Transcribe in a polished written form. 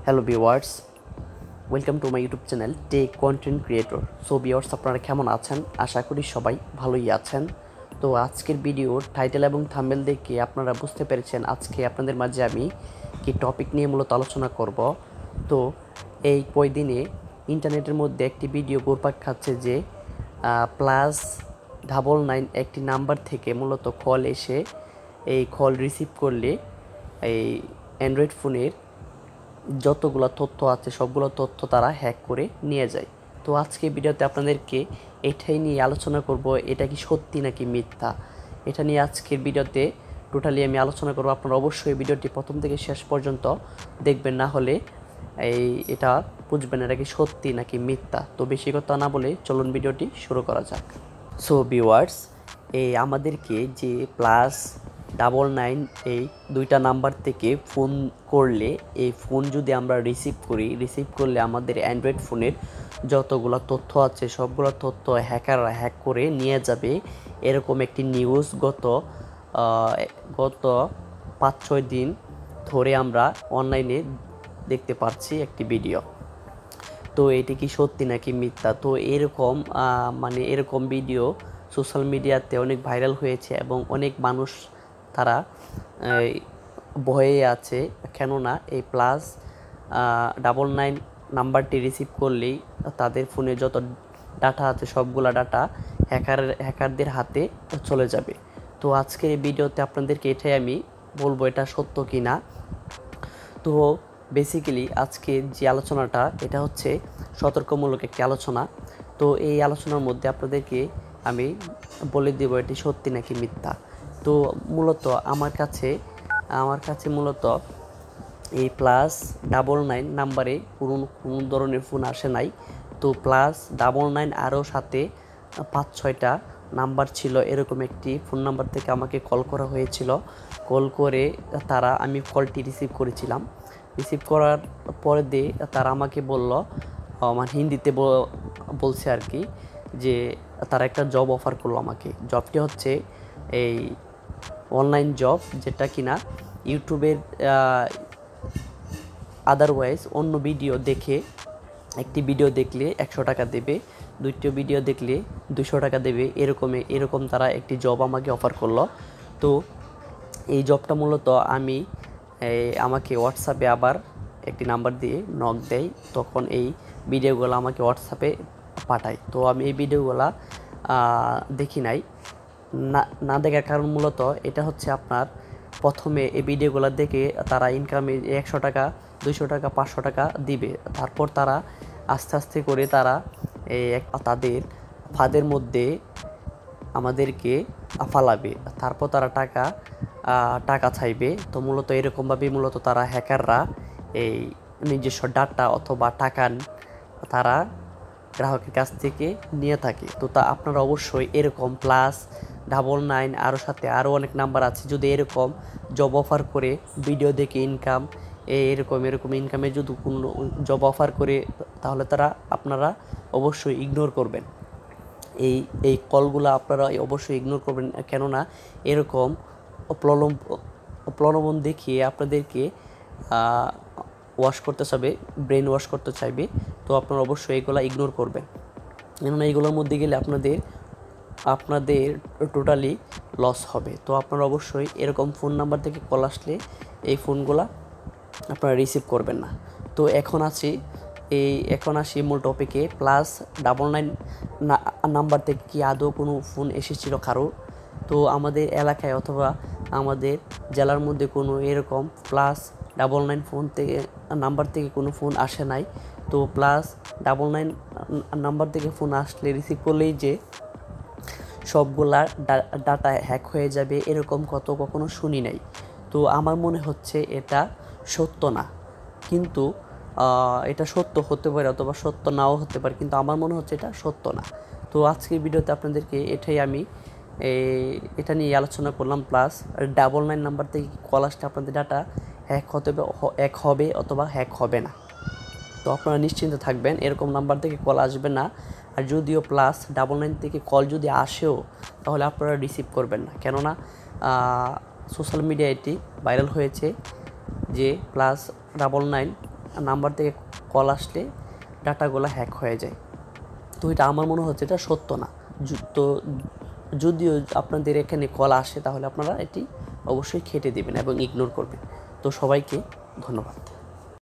Hello viewers, welcome to my YouTube channel tech content creator. So viewers, আপনারা কেমন আছেন? আশা করি সবাই ভালোই আছেন। তো আজকের ভিডিওর টাইটেল এবং থাম্বনেল দেখে আপনারা বুঝতে পেরেছেন আজকে আপনাদের মাঝে আমি কি টপিক নিয়ে মূলত আলোচনা করব। তো এই কয়দিনে ইন্টারনেটের মধ্যে একটি ভিডিও ঘুরপাক খাচ্ছে যে +99 একটি নাম্বার থেকে মূলত কল এসে এই কল রিসিভ করলে এই অ্যান্ড্রয়েড ফোনের যতগুলো তথ্য আছে সবগুলো তথ্য তারা হ্যাক করে নিয়ে যায়। তো আজকে ভিডিওতে আপনাদেরকে এটাই নিয়ে আলোচনা করব, এটা কি সত্যি নাকি মিথ্যা। এটা নিয়ে আজকের ভিডিওতে টোটালি আমি আলোচনা করব। আপনারা অবশ্যই ভিডিওটি প্রথম থেকে শেষ পর্যন্ত দেখবেন, না হলে এটা বুঝবেন এটা কি সত্যি নাকি মিথ্যা। তো বেশি কথা না বলে চলুন ভিডিওটি শুরু করা যাক। সো ভিউয়ার্স, আমাদেরকে যে +99 এই দুইটা নাম্বার থেকে ফোন করলে, এই ফোন যদি আমরা রিসিভ করলে আমাদের অ্যান্ড্রয়েড ফোনের যতগুলো তথ্য আছে সবগুলো তথ্য হ্যাকাররা হ্যাক করে নিয়ে যাবে, এরকম একটি নিউজ গত 5-6 দিন ধরে আমরা অনলাইনে দেখতে পাচ্ছি একটি ভিডিও। তো এটি কি সত্যি নাকি মিথ্যা? তো এরকম ভিডিও সোশ্যাল মিডিয়াতে অনেক ভাইরাল হয়েছে এবং অনেক মানুষ তারা ভয়ে আছে, কেননা এই +99 নাম্বারটি রিসিভ করলেই তাদের ফোনে যত ডাটা আছে সবগুলা ডাটা হ্যাকারদের হাতে চলে যাবে। তো আজকের এই ভিডিওতে আপনাদেরকে এটাই আমি বলবো এটা সত্য কি না। তো বেসিক্যালি আজকে যে আলোচনাটা এটা হচ্ছে সতর্কমূলক একটি আলোচনা। তো এই আলোচনার মধ্যে আপনাদেরকে আমি বলে দেব এটি সত্যি নাকি মিথ্যা। তো মূলত আমার কাছে মূলত এই +99 নাম্বারে কোনো ধরনের ফোন আসে নাই। তো +99 আরও সাথে 5-6টা নাম্বার ছিল, এরকম একটি ফোন নাম্বার থেকে আমাকে কল করা হয়েছিল। কল করে আমি কলটি রিসিভ করেছিলাম। রিসিভ করার পরে তারা আমাকে বলল, মানে হিন্দিতে বলছে আর কি, যে তারা একটা জব অফার করলো আমাকে। জবটি হচ্ছে এই অনলাইন জব, যেটা কিনা ইউটিউবের আদারওয়াইজ অন্য ভিডিও দেখে, একটি ভিডিও দেখলে 100 টাকা দেবে, 2টি ভিডিও দেখলে 200 টাকা দেবে, এরকম তারা একটি জব আমাকে অফার করলো। তো এই জবটা মূলত আমাকে হোয়াটসঅ্যাপে আবার একটি নাম্বার দিয়ে নক দেয়, তখন এই ভিডিওগুলো আমাকে হোয়াটসঅ্যাপে পাঠায়। তো আমি এই ভিডিওগুলো দেখি নাই, না দেখার কারণ মূলত এটা হচ্ছে আপনার প্রথমে এই ভিডিওগুলো দেখে তারা ইনকামে 100 টাকা, 200 টাকা, 500 টাকা দিবে। তারপর তারা আস্তে আস্তে করে তারা তাদের ফাঁদের মধ্যে আমাদেরকে ফালাবে, তারপর তারা টাকা চাইবে। তো মূলত এরকমভাবেই মূলত তারা হ্যাকাররা এই নিজস্ব ডাটা অথবা টাকা তারা গ্রাহকের কাছ থেকে নিয়ে থাকে। তো আপনারা অবশ্যই এরকম +99 আরও সাথে আরও অনেক নাম্বার আছে, যদি এরকম জব অফার করে ভিডিও দেখে এরকম ইনকামে যদি কোনো জব অফার করে, তাহলে আপনারা অবশ্যই ইগনোর করবেন। এই কলগুলো আপনারা অবশ্যই ইগনোর করবেন, কেননা এরকম প্রলোভন দেখিয়ে আপনাদেরকে ব্রেন ওয়াশ করতে চাইবে। তো আপনারা অবশ্যই এগুলো ইগনোর করবেন, কেননা এইগুলোর মধ্যে গেলে আপনাদের টোটালি লস হবে। তো আপনারা অবশ্যই এরকম ফোন নাম্বার থেকে কল আসলে এই ফোনগুলা আপনারা রিসিভ করবেন না। তো এখন আসি মূল টপিকে। +99 নাম্বার থেকে কি আদৌ কোনো ফোন এসেছিল কারো? তো আমাদের এলাকায় অথবা আমাদের জেলার মধ্যে কোনো এরকম +99 নাম্বার থেকে কোনো ফোন আসে নাই। তো +99 নাম্বার থেকে ফোন আসলে রিসিভ করলেই যে সবগুলা ডাটা হ্যাক হয়ে যাবে, এরকম কখনো শুনি নাই। তো আমার মনে হচ্ছে এটা সত্য না, কিন্তু এটা সত্য হতে পারে অথবা সত্য নাও হতে পারে, কিন্তু আমার মনে হচ্ছে এটা সত্য না। তো আজকের ভিডিওতে আপনাদেরকে আমি এটা নিয়ে আলোচনা করলাম। +99 নাম্বার থেকে কল আসলে আপনাদের ডাটা হ্যাক হবে অথবা হ্যাক হবে না। তো আপনারা নিশ্চিন্তে থাকবেন, এরকম নাম্বার থেকে কল আসবে না। আর যদিও +99 থেকে কল যদি আসেও, তাহলে আপনারা রিসিভ করবেন না, কেননা সোশ্যাল মিডিয়ায় এটি ভাইরাল হয়েছে যে +99 নাম্বার থেকে কল আসলে ডাটাগুলো হ্যাক হয়ে যায়। তো এটা আমার মনে হচ্ছে এটা সত্য না। তো যদিও আপনাদের এখানে কল আসে তাহলে আপনারা এটি অবশ্যই কেটে দেবেন এবং ইগনোর করবেন। তো সবাইকে ধন্যবাদ।